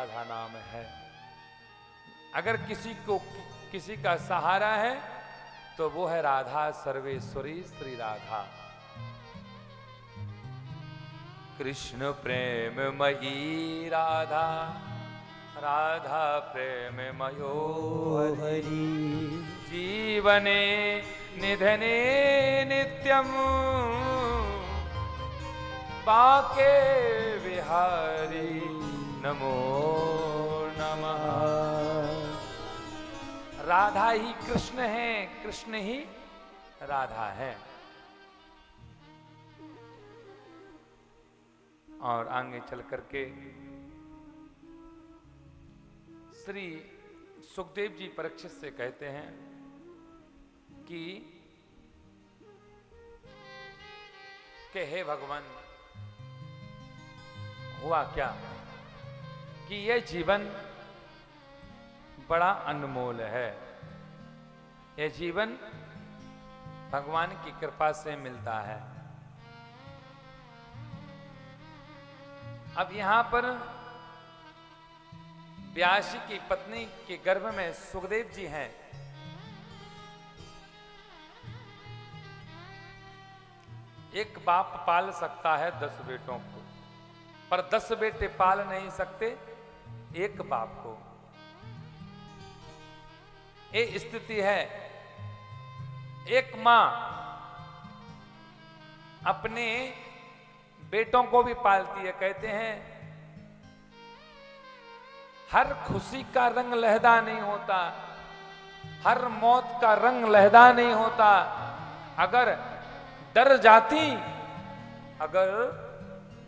राधा नाम है। अगर किसी का सहारा है तो वो है राधा सर्वेश्वरी श्री राधा। कृष्ण प्रेम मयी राधा, राधा प्रेम मयो हरि। जीवने निधने नित्यम बाके विहारी नमो नमः। राधा ही कृष्ण है, कृष्ण ही राधा है। और आगे चल करके श्री सुखदेव जी परीक्षित से कहते हैं कि हे भगवान, हुआ क्या कि यह जीवन बड़ा अनमोल है। यह जीवन भगवान की कृपा से मिलता है। अब यहां पर व्यास की पत्नी के गर्भ में सुखदेव जी हैं। एक बाप पाल सकता है 10 बेटों को, पर 10 बेटे पाल नहीं सकते एक बाप को। ये स्थिति है। एक मां अपने बेटों को भी पालती है। कहते हैं हर खुशी का रंग लहदा नहीं होता, हर मौत का रंग लहदा नहीं होता। अगर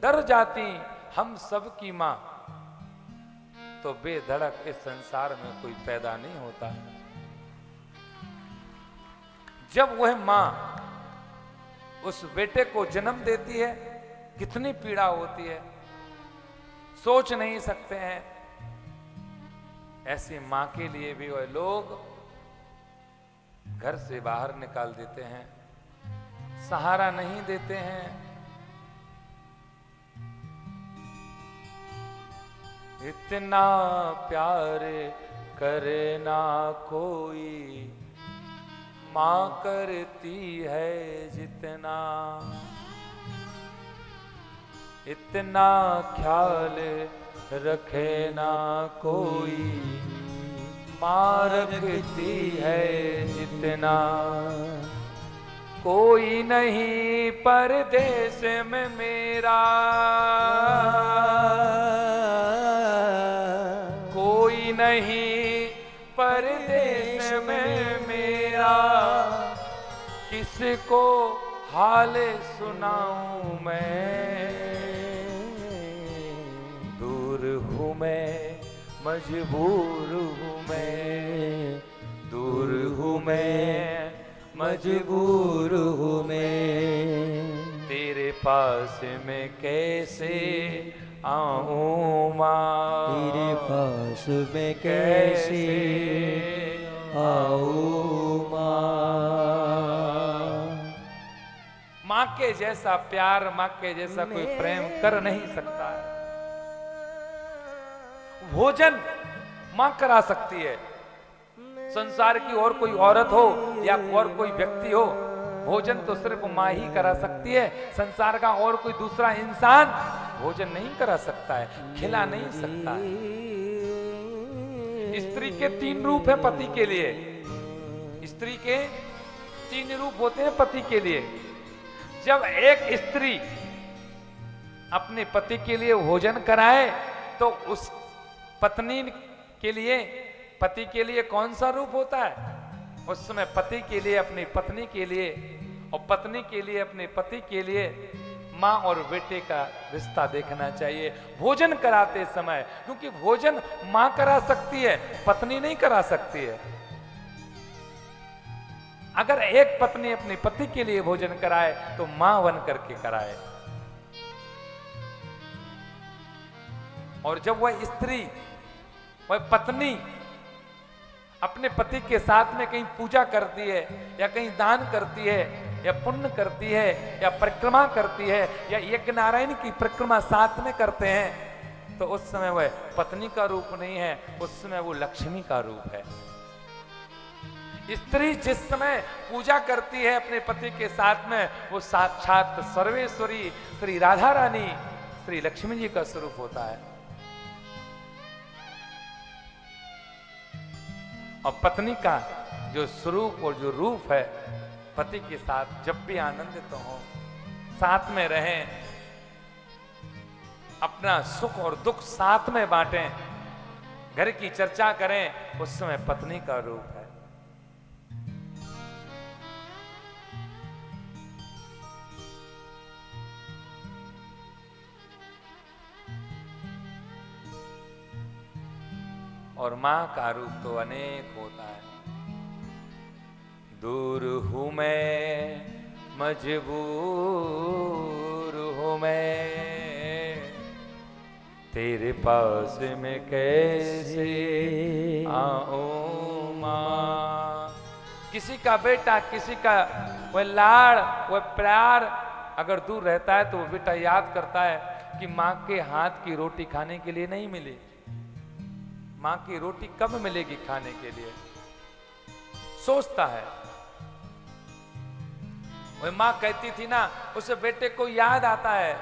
डर जाती हम सब की मां, तो बेधड़क इस संसार में कोई पैदा नहीं होता। जब वह मां उस बेटे को जन्म देती है, कितनी पीड़ा होती है, सोच नहीं सकते हैं। ऐसी मां के लिए भी वह लोग घर से बाहर निकाल देते हैं, सहारा नहीं देते हैं। इतना प्यार करे ना कोई, मां करती है जितना। इतना ख्याल रखे ना कोई, मां रखती है जितना। कोई नहीं परदेश में मेरा, कोई नहीं परदेश में मेरा। किसको हाल सुनाऊं मैं, दूर हूं मैं, मजबूर हूं मैं, दूर हूं मैं, मजबूर हूं मैं। तेरे पास में कैसे आऊं मां, तेरे पास में कैसे आऊं मां। मां के जैसा प्यार, मां के जैसा कोई प्रेम कर नहीं सकता है। भोजन मां करा सकती है। संसार की और कोई औरत हो या और कोई व्यक्ति हो, भोजन तो सिर्फ मां ही करा सकती है। संसार का और कोई दूसरा इंसान भोजन नहीं करा सकता है, खिला नहीं सकता है। स्त्री के 3 रूप है पति के लिए। स्त्री के 3 रूप होते हैं पति के लिए। जब एक स्त्री अपने पति के लिए भोजन कराए तो उस पत्नी के लिए, पति के लिए कौन सा रूप होता है? उस समय पति के लिए अपनी पत्नी के लिए, और पत्नी के लिए अपने पति के लिए मां और बेटे का रिश्ता देखना चाहिए भोजन कराते समय। क्योंकि भोजन मां करा सकती है, पत्नी नहीं करा सकती है। अगर एक पत्नी अपने पति के लिए भोजन कराए तो मां बन करके कराए। और जब वह स्त्री, वह पत्नी अपने पति के साथ में कहीं पूजा करती है या कहीं दान करती है या पुण्य करती है या परिक्रमा करती है या यज्ञ नारायण की परिक्रमा साथ में करते हैं, तो उस समय वह पत्नी का रूप नहीं है, उस समय वो लक्ष्मी का रूप है। स्त्री जिस समय पूजा करती है अपने पति के साथ में, वो साक्षात सर्वेश्वरी श्री राधा रानी श्री लक्ष्मी जी का स्वरूप होता है। और पत्नी का जो स्वरूप और जो रूप है, पति के साथ जब भी आनंदित तो हो, साथ में रहें, अपना सुख और दुख साथ में बांटें, घर की चर्चा करें, उस समय पत्नी का रूप है। और मां का रूप तो अनेक होता है। दूर हूं मैं, मजबूर हूं मैं, तेरे पास में कैसे आऊं मां। किसी का बेटा, किसी का वह लाड़, वह प्यार अगर दूर रहता है तो वो बेटा याद करता है कि मां के हाथ की रोटी खाने के लिए नहीं मिली, मां की रोटी कब मिलेगी खाने के लिए, सोचता है। वह मां कहती थी ना, उस बेटे को याद आता है।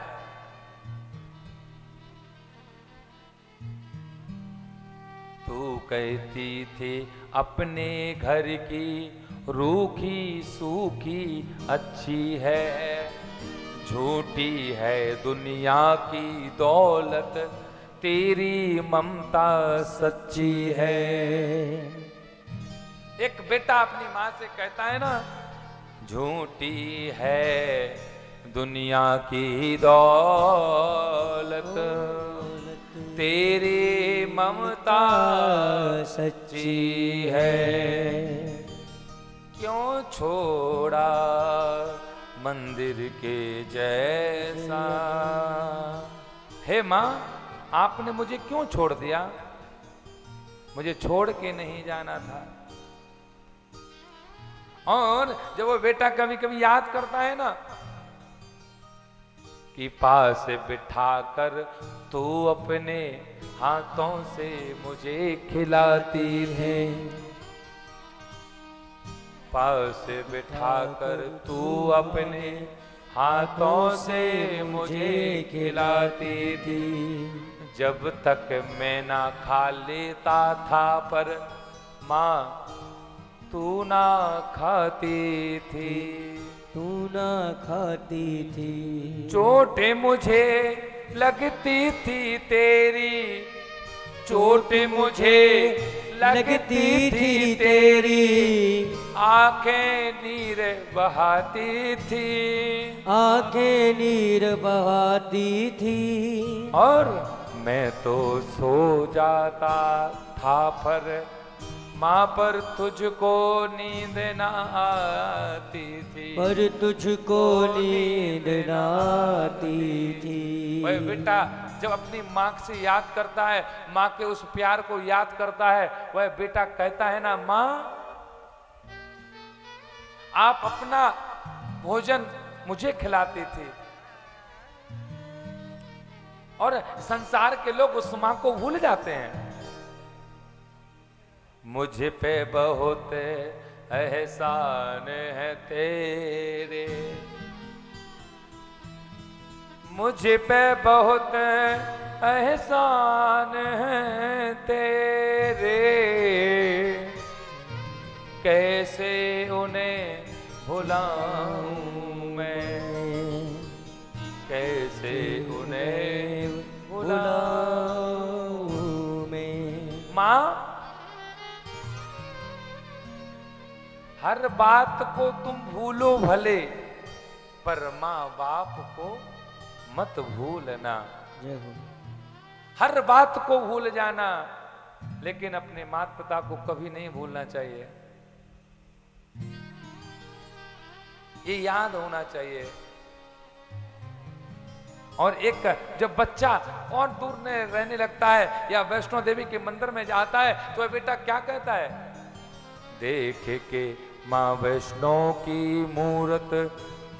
तू कहती थी अपने घर की रूखी सूखी अच्छी है, झूठी है दुनिया की दौलत, तेरी ममता सच्ची है। एक बेटा अपनी मां से कहता है ना, झूठी है दुनिया की दौलत, तेरी ममता सच्ची है। क्यों छोड़ा मंदिर के जैसा, हे मां आपने मुझे क्यों छोड़ दिया, मुझे छोड़ के नहीं जाना था। और जब वो बेटा कभी कभी याद करता है ना कि पास बिठाकर तू अपने हाथों से मुझे खिलाती है, पास बिठाकर तू अपने हाथों से मुझे खिलाती थी, जब तक मैं ना खा लेता था पर माँ तू ना खाती थी, तू ना खाती थी। चोटें मुझे लगती थी तेरी, चोटें मुझे लगती थी तेरी, आंखें नीर बहाती थी, आंखें नीर बहाती थी। और मैं तो सो जाता था पर माँ पर तुझको नींद न आती थी, पर तुझको नींद न आती थी। वह बेटा जब अपनी माँ से याद करता है, माँ के उस प्यार को याद करता है, वह बेटा कहता है ना, माँ आप अपना भोजन मुझे खिलाती थी। और संसार के लोग उस माँ को भूल जाते हैं। मुझ पे बहुत एहसान है तेरे, मुझ पे बहुत एहसान है तेरे, कैसे उन्हें भुलाऊं मैं, कैसे उन्हें भुलाऊं मैं। माँ हर बात को तुम भूलो भले, पर माँ बाप को मत भूलना। हर बात को भूल जाना, लेकिन अपने माता पिता को कभी नहीं भूलना चाहिए। ये याद होना चाहिए। और एक जब बच्चा और दूर में रहने लगता है या वैष्णो देवी के मंदिर में जाता है, तो बेटा क्या कहता है, देख के माँ वैष्णो की मूरत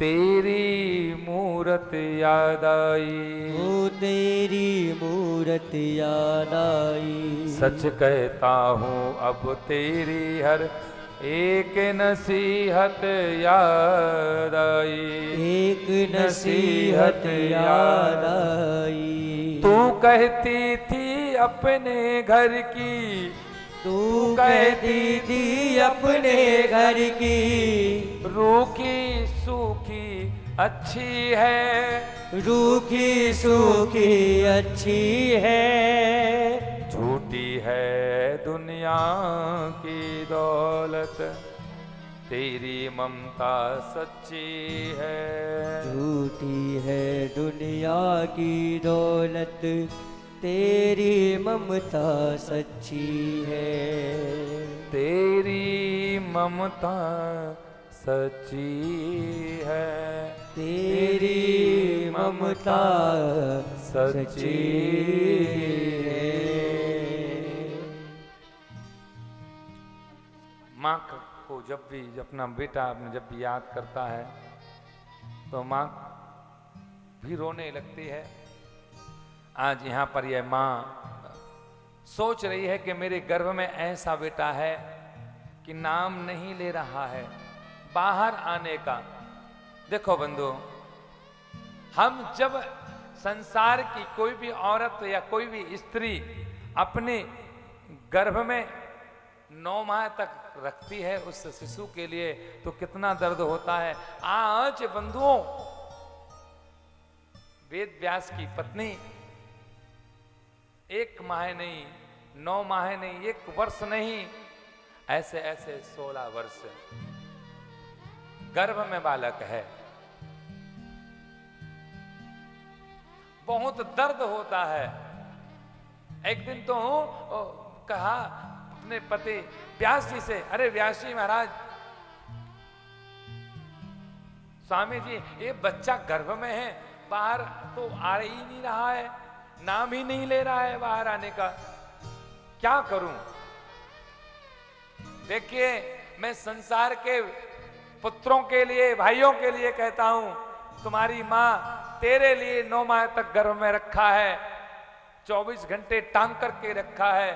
तेरी मूरत याद आई, ओ तेरी मूरत याद आई। सच कहता हूँ अब तेरी हर एक नसीहत याद आई, एक नसीहत याद आई। तू कहती थी अपने घर की, तू कहती थी अपने घर की, रूखी सूखी अच्छी है, रूखी सूखी अच्छी है। झूठी है दुनिया की दौलत, तेरी ममता सच्ची है। झूठी है दुनिया की दौलत, तेरी ममता सच्ची है। तेरी ममता सच्ची है, तेरी ममता सच्ची है। माँ को जब भी अपना बेटा जब भी याद करता है तो माँ भी रोने लगती है। आज यहाँ पर यह माँ सोच रही है कि मेरे गर्भ में ऐसा बेटा है कि नाम नहीं ले रहा है बाहर आने का। देखो बंधु, हम जब संसार की कोई भी औरत या कोई भी स्त्री अपने गर्भ में 9 माह तक रखती है उस शिशु के लिए, तो कितना दर्द होता है। आज बंधुओं, वेद व्यास की पत्नी 1 माह नहीं, 9 माह नहीं, 1 वर्ष नहीं, ऐसे ऐसे 16 वर्ष गर्भ में बालक है। बहुत दर्द होता है। एक दिन तो कहा अपने पति व्यास जी से, अरे व्यास जी महाराज, स्वामी जी ये बच्चा गर्भ में है, बाहर तो आ ही नहीं रहा है, नाम ही नहीं ले रहा है बाहर आने का, क्या करूं? देखिए, मैं संसार के पुत्रों के लिए, भाइयों के लिए कहता हूं, तुम्हारी मां तेरे लिए 9 माह तक गर्भ में रखा है, 24 घंटे टांग करके रखा है।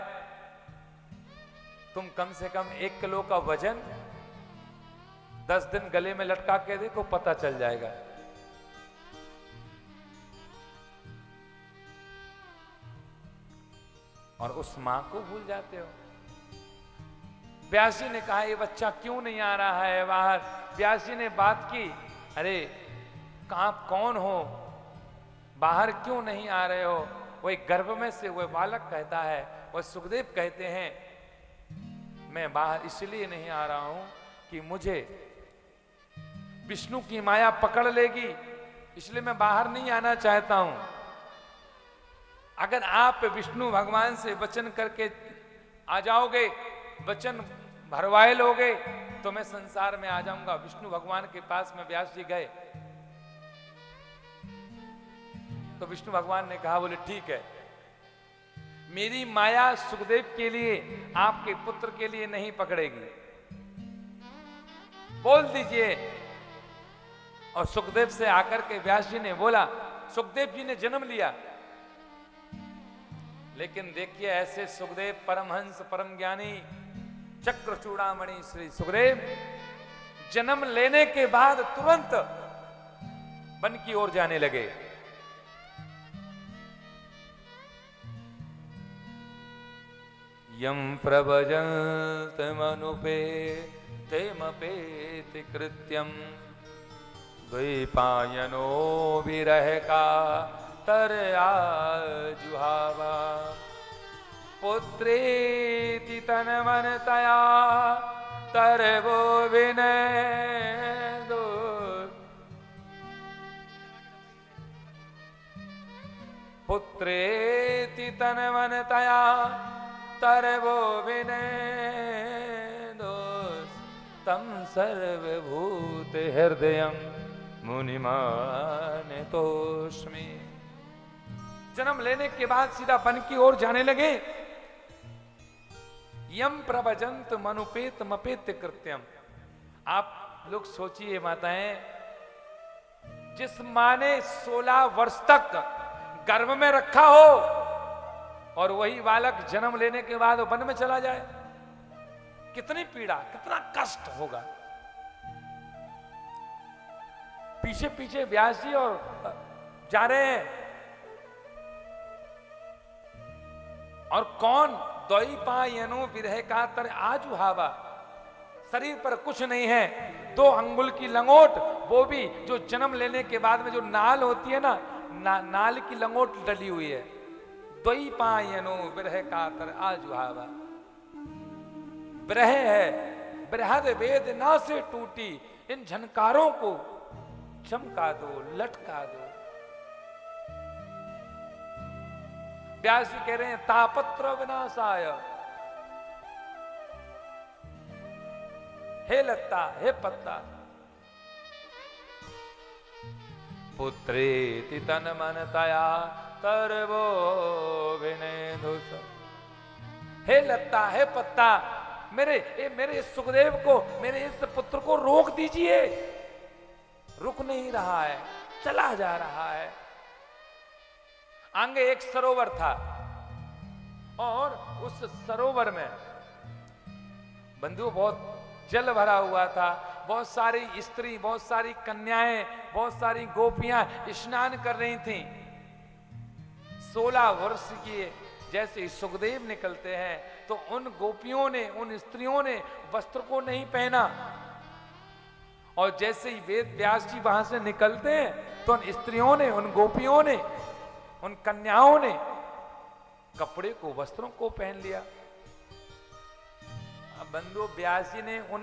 तुम कम से कम 1 किलो का वजन 10 दिन गले में लटका के देखो, पता चल जाएगा। और उस मां को भूल जाते हो। व्यास जी ने कहा ये बच्चा क्यों नहीं आ रहा है बाहर? व्यास जी ने बात की, अरे आप कौन हो, बाहर क्यों नहीं आ रहे हो? वही गर्भ में से वह बालक कहता है, वह सुखदेव कहते हैं, मैं बाहर इसलिए नहीं आ रहा हूं कि मुझे विष्णु की माया पकड़ लेगी, इसलिए मैं बाहर नहीं आना चाहता हूं। अगर आप विष्णु भगवान से वचन करके आ जाओगे, वचन भरवाए लोगे, तो मैं संसार में आ जाऊंगा। विष्णु भगवान के पास में व्यास जी गए तो विष्णु भगवान ने कहा, बोले ठीक है, मेरी माया सुखदेव के लिए, आपके पुत्र के लिए नहीं पकड़ेगी, बोल दीजिए। और सुखदेव से आकर के व्यास जी ने बोला, सुखदेव जी ने जन्म लिया। लेकिन देखिए, ऐसे सुखदेव परमहंस परम ज्ञानी चक्र चूड़ामणि श्री सुखदेव जन्म लेने के बाद तुरंत वन की ओर जाने लगे। यम प्रभजंत मनुपे तेमपेति कृत्यम द्वैपायनो विरह का तरया जुहावा पुत्रेति तन्मनतया तरवो विनय दो। पुत्रेति तन्मनतया तरवो विनय दोष तम सर्वभूत हृदयं मुनिमानितोस्मि। जन्म लेने के बाद सीधा वन की ओर जाने लगे। यम प्रभजंत मनुपेत मपेत कृत्यम। आप लोग सोचिए माताएं, जिस माँ ने 16 वर्ष तक गर्भ में रखा हो और वही बालक जन्म लेने के बाद वन में चला जाए, कितनी पीड़ा, कितना कष्ट होगा। पीछे पीछे व्यास जी और जा रहे हैं, और कौन दोई पायनो विरह का तर आजू हावा, शरीर पर कुछ नहीं है, 2 अंगुल की लंगोट, वो भी जो जन्म लेने के बाद में जो नाल होती है ना, नाल की लंगोट डली हुई है। दोई पायनो विरह का तर आजू हावा, विरह है, बृहद वेदना से टूटी, इन झनकारों को चमका दो, लटका दो। व्यास जी कह रहे हैं तापत्र विनाशाय, हे लत्ता, हे पत्ता, पुत्रेति तन मन तया तरवो विनेधुस। हे लत्ता, हे पत्ता, मेरे सुखदेव को, मेरे इस पुत्र को रोक दीजिए। रुक नहीं रहा है, चला जा रहा है। आगे एक सरोवर था और उस सरोवर में बंधुओं बहुत जल भरा हुआ था, बहुत सारी स्त्री, बहुत सारी कन्याएं, बहुत सारी गोपियां स्नान कर रही थीं। 16 वर्ष की जैसे सुखदेव निकलते हैं तो उन गोपियों ने, उन स्त्रियों ने वस्त्र को नहीं पहना, और जैसे ही वेद व्यास जी वहां से निकलते हैं तो उन स्त्रियों ने, उन गोपियों ने, उन कन्याओं ने कपड़े को, वस्त्रों को पहन लिया। अब बंधु व्यास जी ने उन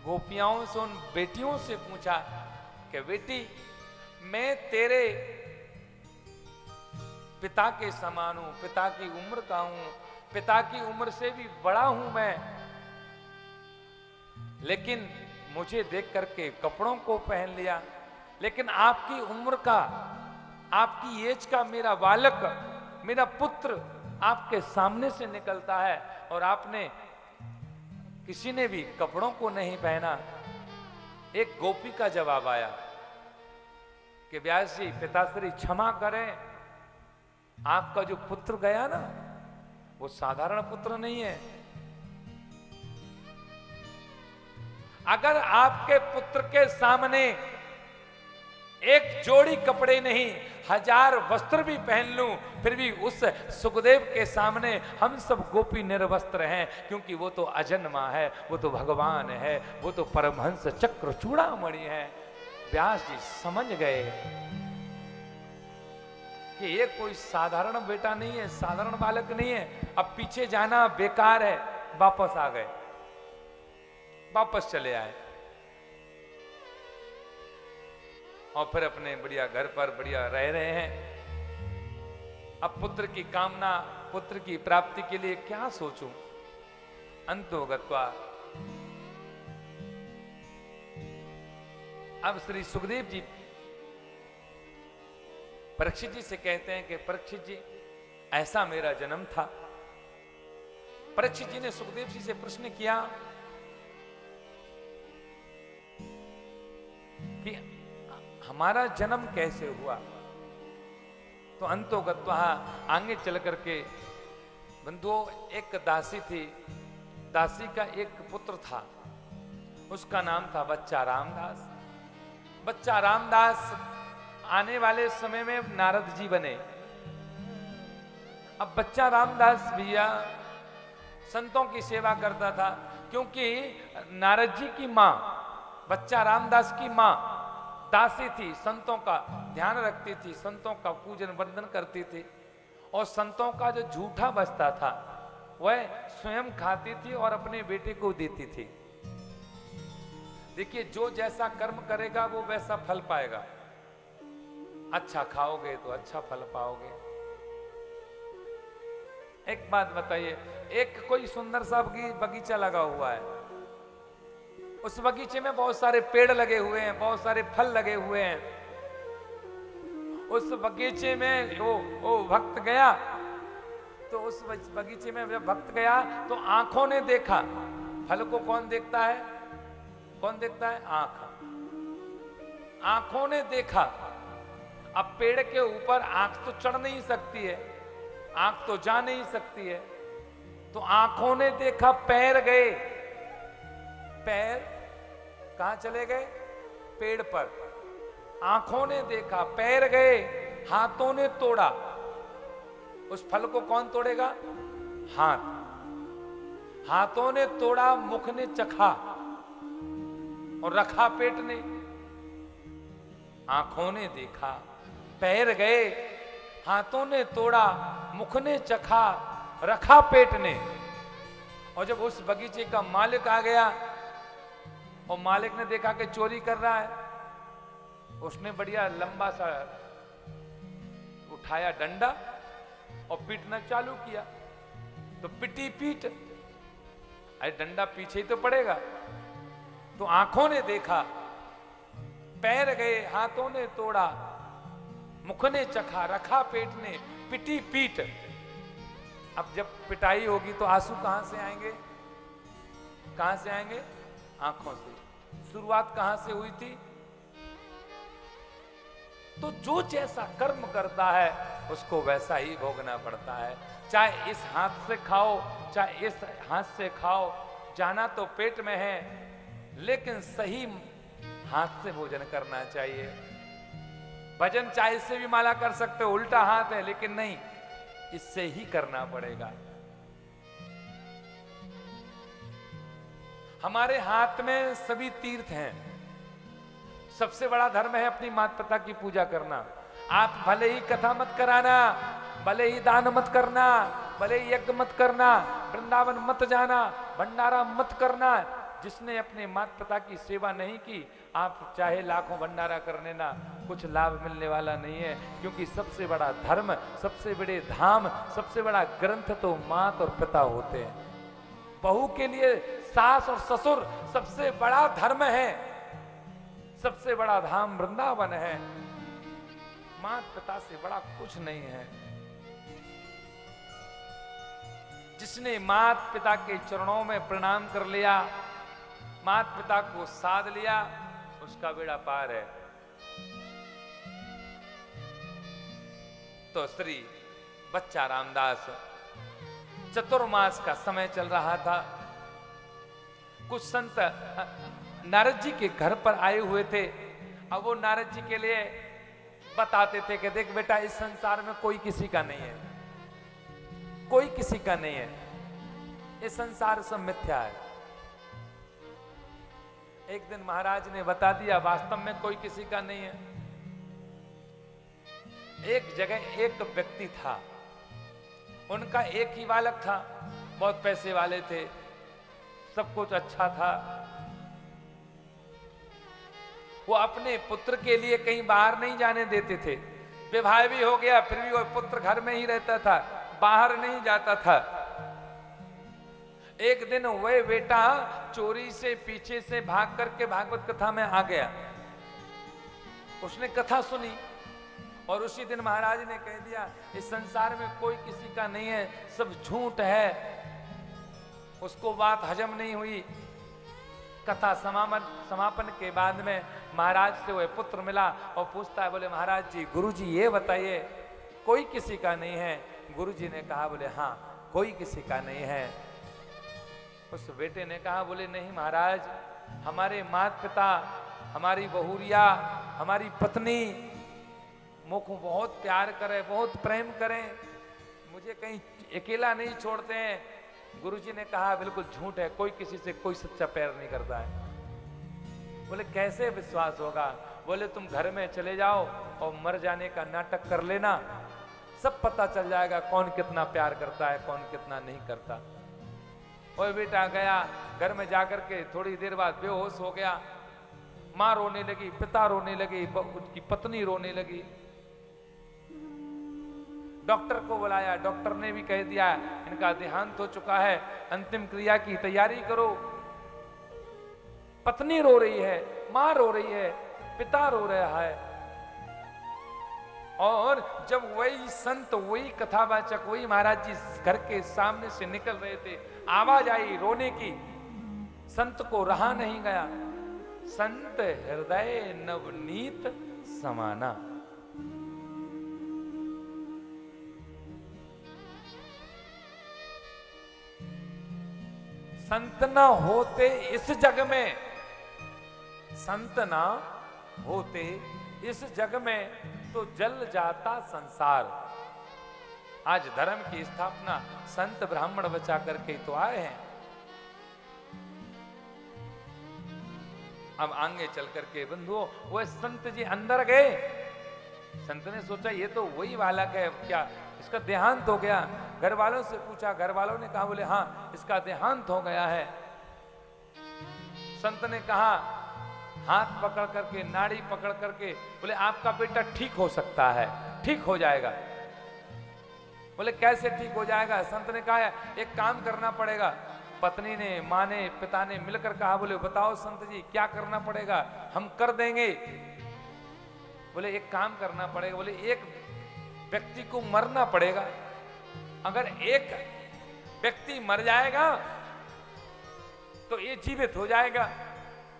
गोपियाओं से, उन बेटियों से पूछा कि बेटी, मैं तेरे पिता के समान हूं, पिता की उम्र का हूं, पिता की उम्र से भी बड़ा हूं मैं, लेकिन मुझे देख करके कपड़ों को पहन लिया, लेकिन आपकी उम्र का, आपकी एज का मेरा बालक, मेरा पुत्र आपके सामने से निकलता है और आपने, किसी ने भी कपड़ों को नहीं पहना। एक गोपी का जवाब आया कि व्यास जी, पिताश्री क्षमा करें, आपका जो पुत्र गया ना, वो साधारण पुत्र नहीं है। अगर आपके पुत्र के सामने एक जोड़ी कपड़े नहीं, 1000 वस्त्र भी पहन लूं, फिर भी उस सुखदेव के सामने हम सब गोपी निर्वस्त्र हैं, क्योंकि वो तो अजन्मा है, वो तो भगवान है, वो तो परमहंस चक्र चूड़ामणि है। व्यास जी समझ गए कि ये कोई साधारण बेटा नहीं है, साधारण बालक नहीं है, अब पीछे जाना बेकार है। वापस आ गए, वापस चले आए और फिर अपने बढ़िया घर पर बढ़िया रह रहे हैं। अब पुत्र की कामना, पुत्र की प्राप्ति के लिए क्या सोचूं। अंतो गत्वा, अब श्री सुखदेव जी परीक्षित जी से कहते हैं कि परीक्षित जी, ऐसा मेरा जन्म था। परीक्षित जी ने सुखदेव जी से प्रश्न किया कि हमारा जन्म कैसे हुआ। तो अंतो गत्वा, आगे चल करके बंधुओं, एक दासी थी, दासी का एक पुत्र था, उसका नाम था बच्चा रामदास। बच्चा रामदास आने वाले समय में नारद जी बने। अब बच्चा रामदास भैया संतों की सेवा करता था, क्योंकि नारद जी की मां, बच्चा रामदास की मां दासी थी, संतों का ध्यान रखती थी, संतों का पूजन वंदन करती थी, और संतों का जो झूठा बचता था वह स्वयं खाती थी और अपने बेटे को देती थी। देखिए, जो जैसा कर्म करेगा वो वैसा फल पाएगा। अच्छा खाओगे तो अच्छा फल पाओगे। एक बात बताइए, एक कोई सुंदर सा बगीचा लगा हुआ है, उस बगीचे में बहुत सारे पेड़ लगे हुए हैं, बहुत सारे फल लगे हुए हैं। उस बगीचे में वो भक्त गया, तो उस बगीचे में जब भक्त गया तो आंखों ने देखा। फल को कौन देखता है? कौन देखता है? आंख। आंखों ने देखा अब पेड़ के ऊपर आंख तो चढ़ नहीं सकती है, आंख तो जा नहीं सकती है, तो आंखों ने देखा पैर गए। पैर कहां चले गए? पेड़ पर। आंखों ने देखा पैर गए, हाथों ने तोड़ा। उस फल को कौन तोड़ेगा? हाथ। हाथों ने तोड़ा, मुख ने चखा और रखा पेट ने। आंखों ने देखा पैर गए, हाथों ने तोड़ा, मुख ने चखा, रखा पेट ने। और जब उस बगीचे का मालिक आ गया और मालिक ने देखा कि चोरी कर रहा है, उसने बढ़िया लंबा सा उठाया डंडा और पीटना चालू किया। तो पिटी पीट, अरे डंडा पीछे ही तो पड़ेगा। तो आंखों ने देखा पैर गए, हाथों ने तोड़ा, मुख ने चखा, रखा पेट ने, पिटी पीट। अब जब पिटाई होगी तो आंसू कहां से आएंगे? कहां से आएंगे? आंखों से। शुरुआत कहां से हुई थी? तो जो जैसा कर्म करता है उसको वैसा ही भोगना पड़ता है। चाहे इस हाथ से खाओ, चाहे इस हाथ से खाओ, जाना तो पेट में है, लेकिन सही हाथ से भोजन करना चाहिए। भजन चाहे इससे भी माला कर सकते हो, उल्टा हाथ है, लेकिन नहीं, इससे ही करना पड़ेगा। हमारे हाथ में सभी तीर्थ हैं। सबसे बड़ा धर्म है अपनी माता पिता की पूजा करना। आप भले ही कथा मत कराना, भले ही दान मत करना, भले ही यज्ञ मत करना, वृंदावन मत जाना, भंडारा मत करना, जिसने अपने माता पिता की सेवा नहीं की, आप चाहे लाखों भंडारा कर लेना, कुछ लाभ मिलने वाला नहीं है। क्योंकि सबसे बड़ा धर्म, सबसे बड़े धाम, सबसे बड़ा ग्रंथ तो मात और पिता होते हैं। बहू के लिए सास और ससुर सबसे बड़ा धर्म है, सबसे बड़ा धाम वृंदावन है। मात पिता से बड़ा कुछ नहीं है। जिसने मात पिता के चरणों में प्रणाम कर लिया, मात पिता को साध लिया, उसका बेड़ा पार है। तो श्री बच्चा रामदास, चतुर्मास का समय चल रहा था। कुछ संत नारद जी के घर पर आए हुए थे। अब वो नारद जी के लिए बताते थे कि देख बेटा, इस संसार में कोई किसी का नहीं है, कोई किसी का नहीं है, ये संसार सब मिथ्या है। एक दिन महाराज ने बता दिया वास्तव में कोई किसी का नहीं है। एक जगह एक व्यक्ति था, उनका एक ही बालक था, बहुत पैसे वाले थे, सब कुछ अच्छा था। वो अपने पुत्र के लिए कहीं बाहर नहीं जाने देते थे। विवाह भी हो गया, फिर भी वो पुत्र घर में ही रहता था, बाहर नहीं जाता था। एक दिन वह बेटा चोरी से पीछे से भाग करके भागवत कथा में आ गया। उसने कथा सुनी और उसी दिन महाराज ने कह दिया इस संसार में कोई किसी का नहीं है, सब झूठ है। उसको बात हजम नहीं हुई। कथा समापन के बाद में महाराज से वह पुत्र मिला और पूछता है, बोले महाराज जी, गुरुजी ये बताइए कोई किसी का नहीं है? गुरुजी ने कहा, बोले हाँ कोई किसी का नहीं है। उस बेटे ने कहा, बोले नहीं महाराज, हमारे माता पिता, हमारी बहुरिया, हमारी पत्नी मुझको बहुत प्यार करे, बहुत प्रेम करें, मुझे कहीं अकेला नहीं छोड़ते हैं। गुरुजी ने कहा बिल्कुल झूठ है, कोई किसी से कोई सच्चा प्यार नहीं करता है। बोले कैसे विश्वास होगा? बोले तुम घर में चले जाओ और मर जाने का नाटक कर लेना, सब पता चल जाएगा कौन कितना प्यार करता है, कौन कितना नहीं करता। और बेटा गया, घर में जाकर के थोड़ी देर बाद बेहोश हो गया। माँ रोने लगी, पिता रोने लगे, उसकी पत्नी रोने लगी। डॉक्टर को बुलाया, डॉक्टर ने भी कह दिया इनका देहांत हो चुका है, अंतिम क्रिया की तैयारी करो। पत्नी रो रही है, मां रो रही है, पिता रो रहा है। और जब वही संत, वही कथावाचक, वही महाराज जी घर के सामने से निकल रहे थे, आवाज आई रोने की। संत को रहा नहीं गया। संत हृदय नवनीत समाना। संत ना होते इस जग में, संत ना होते इस जग में तो जल जाता संसार। आज धर्म की स्थापना संत ब्राह्मण बचा करके तो आए हैं। अब आगे चल करके बंधुओं वो संत जी अंदर गए। संत ने सोचा ये तो वही बालक है, क्या इसका देहांत हो गया? घर वालों से पूछा, घर वालों ने कहा, बोले हाँ इसका देहांत हो गया है। संत ने कहा, हाथ पकड़ करके, नाड़ी पकड़ करके, बोले आपका बेटा ठीक हो सकता है, ठीक हो जाएगा। बोले कैसे ठीक हो जाएगा? संत ने कहा एक काम करना पड़ेगा। पत्नी ने, माँ ने, पिता ने मिलकर कहा, बोले बताओ संत जी क्या करना पड़ेगा? हम कर देंगे। बोले एक काम करना पड़ेगा। बोले एक व्यक्ति को मरना पड़ेगा। अगर एक व्यक्ति मर जाएगा तो ये जीवित हो जाएगा।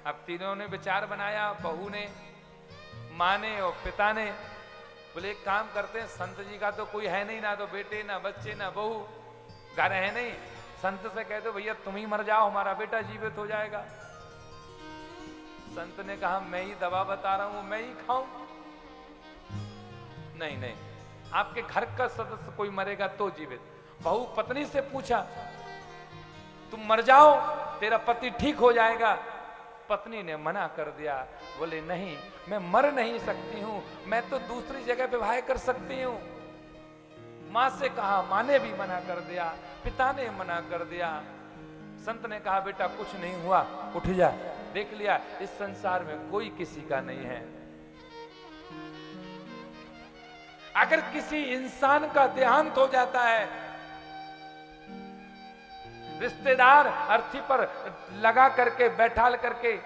अब तीनों ने विचार बनाया, बहू ने, माँ ने और पिता ने। बोले एक काम करते हैं, संत जी का तो कोई है नहीं, ना तो बेटे ना बच्चे ना बहू, घर है नहीं। संत से कह दो भैया तुम ही मर जाओ, हमारा बेटा जीवित हो जाएगा। संत ने कहा मैं ही दवा बता रहा हूं, मैं ही खाऊं? नहीं नहीं, आपके घर का सदस्य कोई मरेगा तो जीवित। बहू पत्नी से पूछा तुम मर जाओ, तेरा पति ठीक हो जाएगा। पत्नी ने मना कर दिया। बोले नहीं, मैं मर नहीं सकती हूं, मैं तो दूसरी जगह विवाह कर सकती हूं। मां से कहा, मां ने भी मना कर दिया, पिता ने मना कर दिया। संत ने कहा बेटा कुछ नहीं हुआ, उठ जा, देख लिया इस संसार में कोई किसी का नहीं है। अगर किसी इंसान का देहांत हो जाता है, रिश्तेदार अर्थी पर लगा करके, बैठाल करके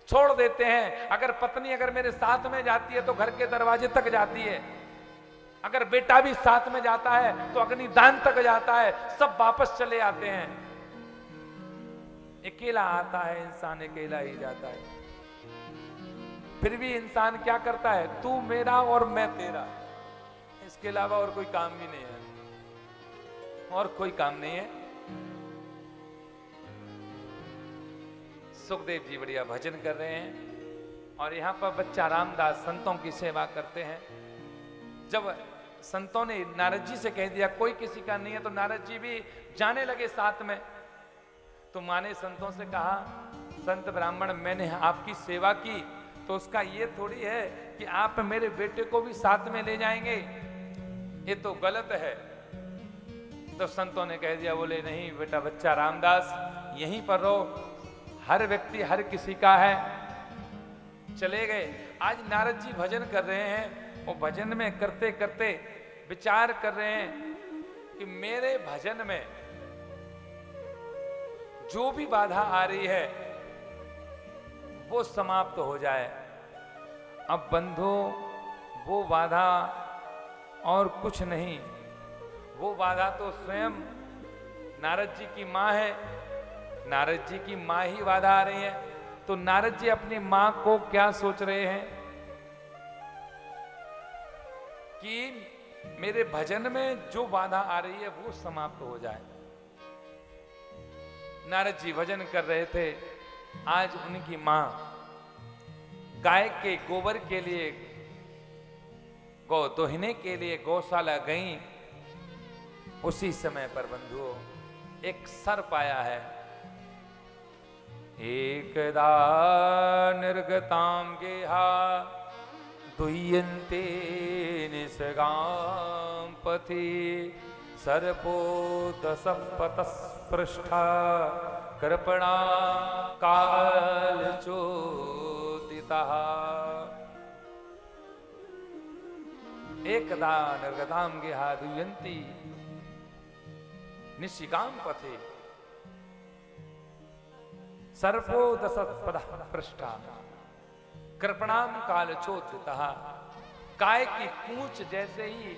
छोड़ देते हैं। अगर पत्नी अगर मेरे साथ में जाती है तो घर के दरवाजे तक जाती है, अगर बेटा भी साथ में जाता है तो अग्निदान तक जाता है, सब वापस चले आते हैं। अकेला आता है इंसान, अकेला ही जाता है। फिर भी इंसान क्या करता है? तू मेरा और मैं तेरा, इसके अलावा और कोई काम भी नहीं है, और कोई काम नहीं है। सुखदेव जी बढ़िया भजन कर रहे हैं और यहां पर बच्चा रामदास संतों की सेवा करते हैं। जब संतों ने नारद जी से कह दिया कोई किसी का नहीं है, तो नारद जी भी जाने लगे साथ में। तो मां ने संतों से कहा, संत ब्राह्मण मैंने आपकी सेवा की तो उसका ये थोड़ी है कि आप मेरे बेटे को भी साथ में ले जाएंगे, ये तो गलत है। तो संतों ने कह दिया, बोले नहीं बेटा बच्चा रामदास यहीं पर रहो, हर व्यक्ति हर किसी का है। चले गए। आज नारद जी भजन कर रहे हैं, वो भजन में करते करते विचार कर रहे हैं कि मेरे भजन में जो भी बाधा आ रही है वो समाप्त हो जाए। अब बंधु वो बाधा और कुछ नहीं, वो बाधा तो स्वयं नारद जी की मां है। नारद जी की मां ही बाधा आ रही है। तो नारद जी अपनी मां को क्या सोच रहे हैं कि मेरे भजन में जो बाधा आ रही है वो समाप्त हो जाए। नारद जी भजन कर रहे थे। आज उनकी मां गाय के गोबर के लिए, गौ दोहने के लिए गौशाला गई। उसी समय पर बंधुओं एक सर्प आया है। एकदा निर्गताम गेहा दुह्यन्ते निसगाम पथि सर्पो दशपतस्पृष्ठा कृपणा कालचोदितः। एकदा निर्गताम गेहा दुह्यन्ति निशिकाम पथे सर्पो दशपतः पृष्ठा कृपणाम कालचोदितः। गाय की पूंछ जैसे ही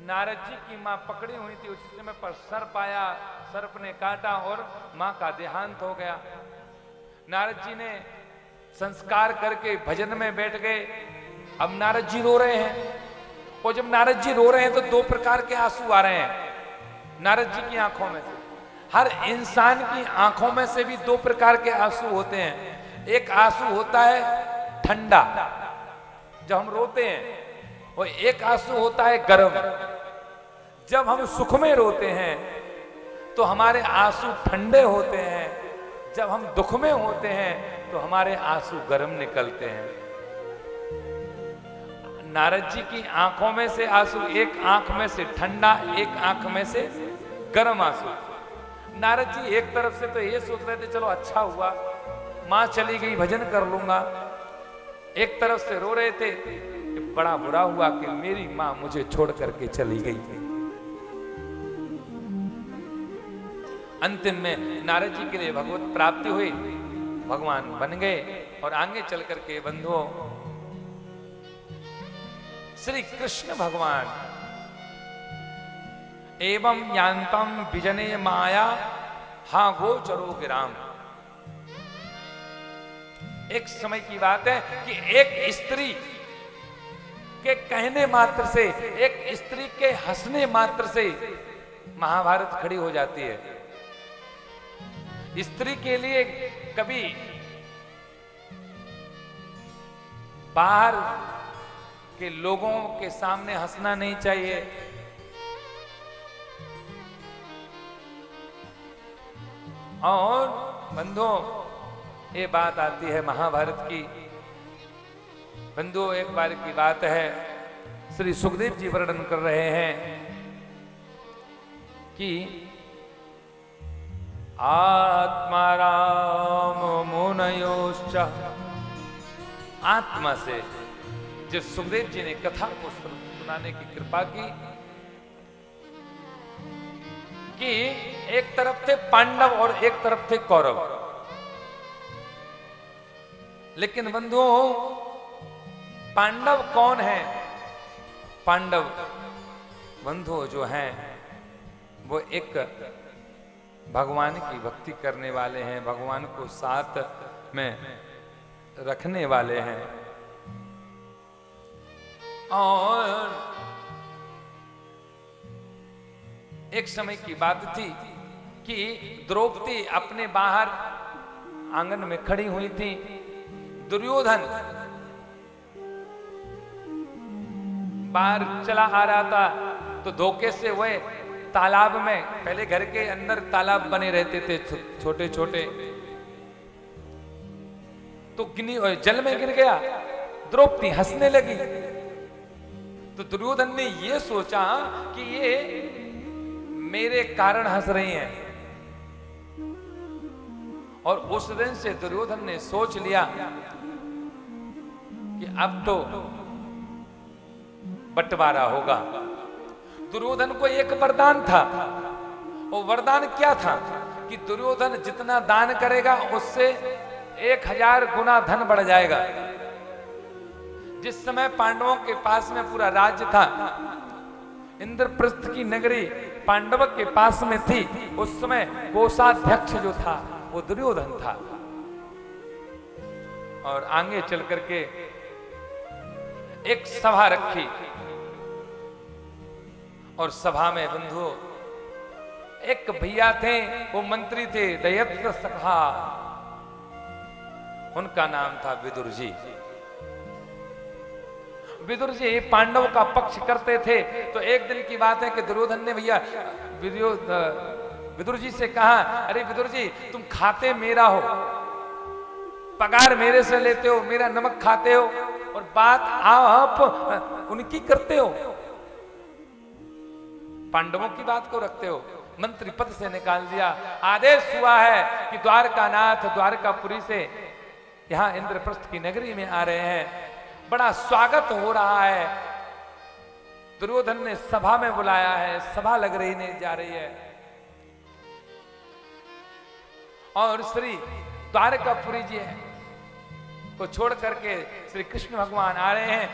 नारद जी की मां पकड़ी हुई थी, उसी समय पर सर्प आया। सर्प ने काटा और मां का देहांत हो गया। नारद जी ने संस्कार करके भजन में बैठ गए। अब नारद जी रो रहे हैं, और जब नारद जी रो रहे हैं तो दो प्रकार के आंसू आ रहे हैं नारद जी की आंखों में से। हर इंसान की आंखों में से भी दो प्रकार के आंसू होते हैं। एक आंसू होता है ठंडा, जब हम रोते हैं, और एक आंसू होता है गर्म। जब हम सुख में रोते हैं तो हमारे आंसू ठंडे होते हैं, जब हम दुख में होते हैं तो हमारे आंसू गर्म निकलते हैं। नारद जी की आंखों में से आंसू, एक आंख में से ठंडा, एक आंख में से गर्म आंसू। नारद जी एक तरफ से तो ये सोच रहे थे चलो अच्छा हुआ, मां चली गई, भजन कर लूंगा। एक तरफ से रो रहे थे कि बड़ा बुरा हुआ कि मेरी मां मुझे छोड़ करके चली गई। अंतिम में नारद जी के लिए भगवत प्राप्ति हुई, भगवान बन गए। और आगे चल करके बंधुओं, श्री कृष्ण भगवान एवं यान्तम विजने माया हा गोचरो गिराम। एक समय की बात है कि एक स्त्री के कहने मात्र से, एक स्त्री के हंसने मात्र से महाभारत खड़ी हो जाती है। स्त्री के लिए कभी बाहर के लोगों के सामने हंसना नहीं चाहिए। और बंधुओं, ये बात आती है महाभारत की। बंधुओं, एक बार की बात है, श्री सुखदेव जी वर्णन कर रहे हैं कि आत्मा राम मुनयोश्च, आत्मा से जो सुखदेव जी ने कथा को सुनाने की कृपा की कि एक तरफ थे पांडव और एक तरफ थे कौरव। लेकिन बंधुओं, पांडव कौन है? पांडव बंधुओं जो हैं वो एक भगवान की भक्ति करने वाले हैं, भगवान को साथ में रखने वाले हैं। और एक समय की बात थी कि द्रौपदी अपने बाहर आंगन में खड़ी हुई थी। दुर्योधन बाहर चला आ रहा था तो धोखे से वह तालाब में, पहले घर के अंदर तालाब बने रहते थे छोटे छोटे, तो जल में गिर गया। द्रौपदी हंसने लगी तो दुर्योधन ने यह सोचा कि ये मेरे कारण हंस रही हैं। और उस दिन से दुर्योधन ने सोच लिया कि अब तो बंटवारा होगा। दुर्योधन को एक वरदान था। वो वरदान क्या था कि दुर्योधन जितना दान करेगा उससे 1000 गुना धन बढ़ जाएगा। जिस समय पांडवों के पास में पूरा राज्य था, इंद्रप्रस्थ की नगरी पांडव के पास में थी, उस समय कोषाध्यक्ष जो था वो दुर्योधन था। और आगे चल करके एक सभा रखी और सभा में बंधुओं एक भैया थे, वो मंत्री थे, दयत्र सखा, उनका नाम था विदुर जी। विदुर जी पांडव का पक्ष करते थे। तो एक दिन की बात है कि दुर्योधन ने भैया विदुर जी से कहा, अरे विदुर जी तुम खाते मेरा हो, पगार मेरे से लेते हो, मेरा नमक खाते हो और बात आप उनकी करते हो, पांडवों की बात को रखते हो। मंत्री पद से निकाल दिया। आदेश हुआ है कि द्वारकानाथ द्वारकापुरी से यहां इंद्रप्रस्थ की नगरी में आ रहे हैं, बड़ा स्वागत हो रहा है। दुर्योधन ने सभा में बुलाया है, सभा लग रही नहीं जा रही है और श्री द्वारकापुरी जी को छोड़ करके श्री कृष्ण भगवान आ रहे हैं।